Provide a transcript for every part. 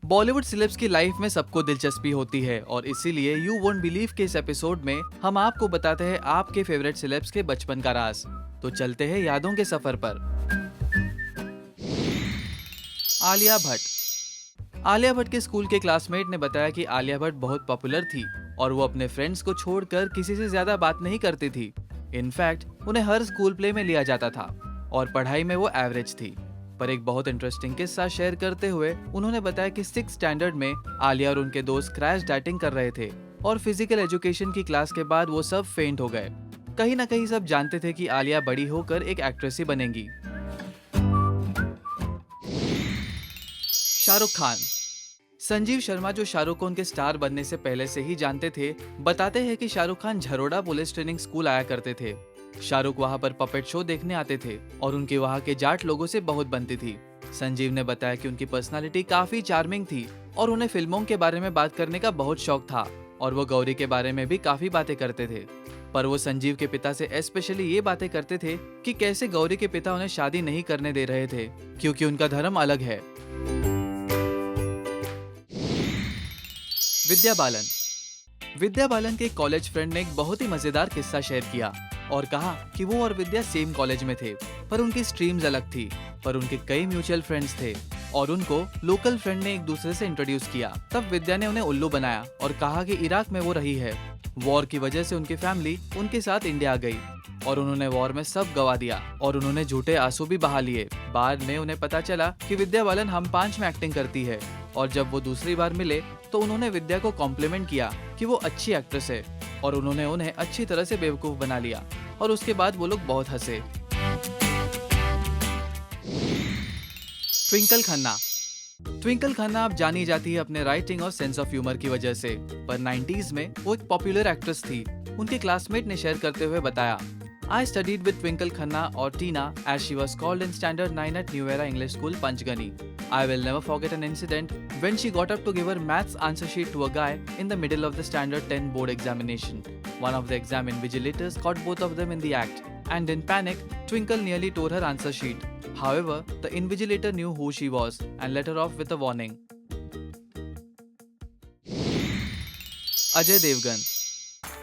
Bollywood celebs की life में सबको दिलचस्पी होती है और इसीलिए यू वोंट बिलीव के इस एपिसोड में हम आपको बताते हैं आपके फेवरेट सेलेब्स के बचपन का राज। तो चलते हैं यादों के सफर पर। आलिया भट्ट। आलिया भट्ट के स्कूल के क्लासमेट ने बताया कि आलिया भट्ट बहुत पॉपुलर थी और वो अपने फ्रेंड्स को छोड़कर किसी से ज्यादा बात नहीं करती थी। इनफैक्ट उन्हें हर स्कूल प्ले में लिया जाता था और पढ़ाई में वो एवरेज थी। पर एक बहुत इंटरेस्टिंग किस्सा शेयर करते हुए उन्होंने बताया कि 6th स्टैंडर्ड में आलिया और उनके दोस्त क्रैश डाइटिंग कर रहे थे और फिजिकल एजुकेशन की क्लास के बाद वो सब फेंट हो गए। कहीं ना कहीं सब जानते थे कि आलिया बड़ी होकर एक एक्ट्रेस ही बनेगी। शाहरुख खान। संजीव शर्मा, जो शाहरुख को उनके स्टार बनने से पहले से ही जानते थे, बताते हैं कि Shahrukh Khan Jharoda police training school आया करते थे। शाहरुख वहां पर पपेट शो देखने आते थे और उनके वहां के जाट लोगों से बहुत बनती थी। संजीव ने बताया कि उनकी पर्सनालिटी काफी चार्मिंग थी और उन्हें फिल्मों के बारे में बात करने का बहुत शौक था और वो गौरी के बारे में भी काफी बातें करते थे। पर वो संजीव के पिता से स्पेशली ये बातें करते थे कि कैसे गौरी के पिता उन्हें शादी नहीं करने दे रहे थे क्योंकि उनका धर्म अलग है। विद्या बालन। विद्या बालन के एक कॉलेज फ्रेंड ने एक बहुत ही मजेदार किस्सा शेयर किया और कहा कि वो और विद्या सेम कॉलेज में थे पर उनकी स्ट्रीम्स अलग थी, पर उनके कई म्यूचुअल फ्रेंड्स थे और उनको लोकल फ्रेंड ने एक दूसरे से इंट्रोड्यूस किया। तब विद्या ने उन्हें उल्लू बनाया और कहा कि इराक में वो रही है। वॉर की वजह से उनकी फैमिली उनके साथ इंडिया आ गई और उन्होंने वॉर में सब गवा दिया और उन्होंने झूठे आंसू भी बहा लिए। बाद में उन्हें पता चला कि विद्या बालन हम 5 में एक्टिंग करती है और जब वो दूसरी बार मिले तो उन्होंने विद्या को कॉम्प्लीमेंट किया कि वो अच्छी एक्ट्रेस है और उन्होंने उन्हें अच्छी तरह से बेवकूफ बना लिया और उसके बाद वो लोग बहुत हंसे। ट्विंकल खन्ना। ट्विंकल खन्ना अब जानी जाती है अपने राइटिंग और सेंस ऑफ ह्यूमर की वजह से, पर 90s में वो एक पॉपुलर एक्ट्रेस थी। उनके क्लासमेट ने शेयर करते हुए बताया, I studied with Twinkle Khanna or Tina as she was called in Standard 9 at New Era English School, Panchgani. I will never forget an incident when she got up to give her maths answer sheet to a guy in the middle of the Standard 10 board examination. One of the exam invigilators caught both of them in the act, and in panic, Twinkle nearly tore her answer sheet. However, the invigilator knew who she was and let her off with a warning. Ajay Devgan.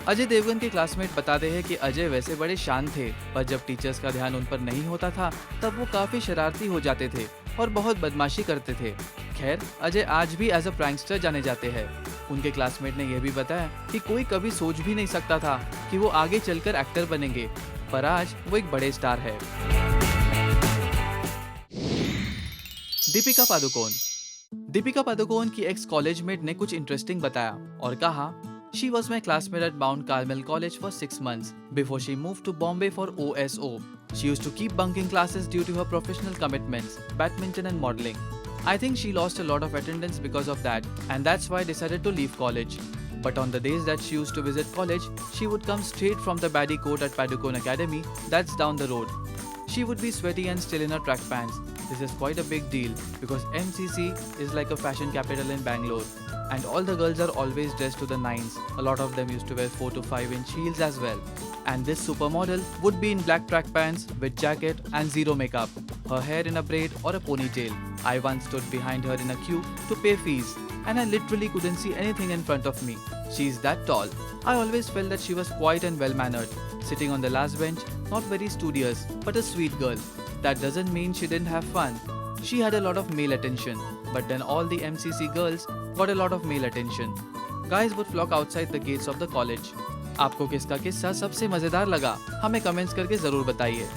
Ajay Devgan के classmate बताते हैं कि अजय वैसे बड़े शांत थे, पर जब टीचर्स का ध्यान उन पर नहीं होता था तब वो काफी शरारती हो जाते थे और बहुत बदमाशी करते थे। खैर, अजय आज भी एज अ प्रैंकस्टर जाने जाते हैं। उनके क्लासमेट ने यह भी बताया कि कोई कभी सोच भी नहीं सकता था कि वो आगे चलकर एक्टर बनेंगे, पर आज वो एक बड़े स्टार है। दीपिका पादुकोण। दीपिका पादुकोण की एक्स कॉलेजमेट ने कुछ इंटरेस्टिंग बताया और कहा, She was my classmate at Mount Carmel College for 6 months before she moved to Bombay for OSO. She used to keep bunking classes due to her professional commitments, badminton and modeling. I think she lost a lot of attendance because of that, and that's why I decided to leave college. But on the days that she used to visit college, she would come straight from the baddie court at Padukone Academy, that's down the road. She would be sweaty and still in her track pants. This is quite a big deal because MCC is like a fashion capital in Bangalore. And all the girls are always dressed to the nines. A lot of them used to wear 4 to 5 inch heels as well. And this supermodel would be in black track pants with jacket and zero makeup, her hair in a braid or a ponytail. I once stood behind her in a queue to pay fees and I literally couldn't see anything in front of me. She's that tall. I always felt that she was quiet and well mannered, sitting on the last bench, not very studious, but a sweet girl. That doesn't mean she didn't have fun. She had a lot of male attention, but then all the MCC girls got a lot of male attention. Guys would flock outside the gates of the college. आपको किसका किस्सा सबसे मजेदार लगा, हमें comments करके जरूर बताइए।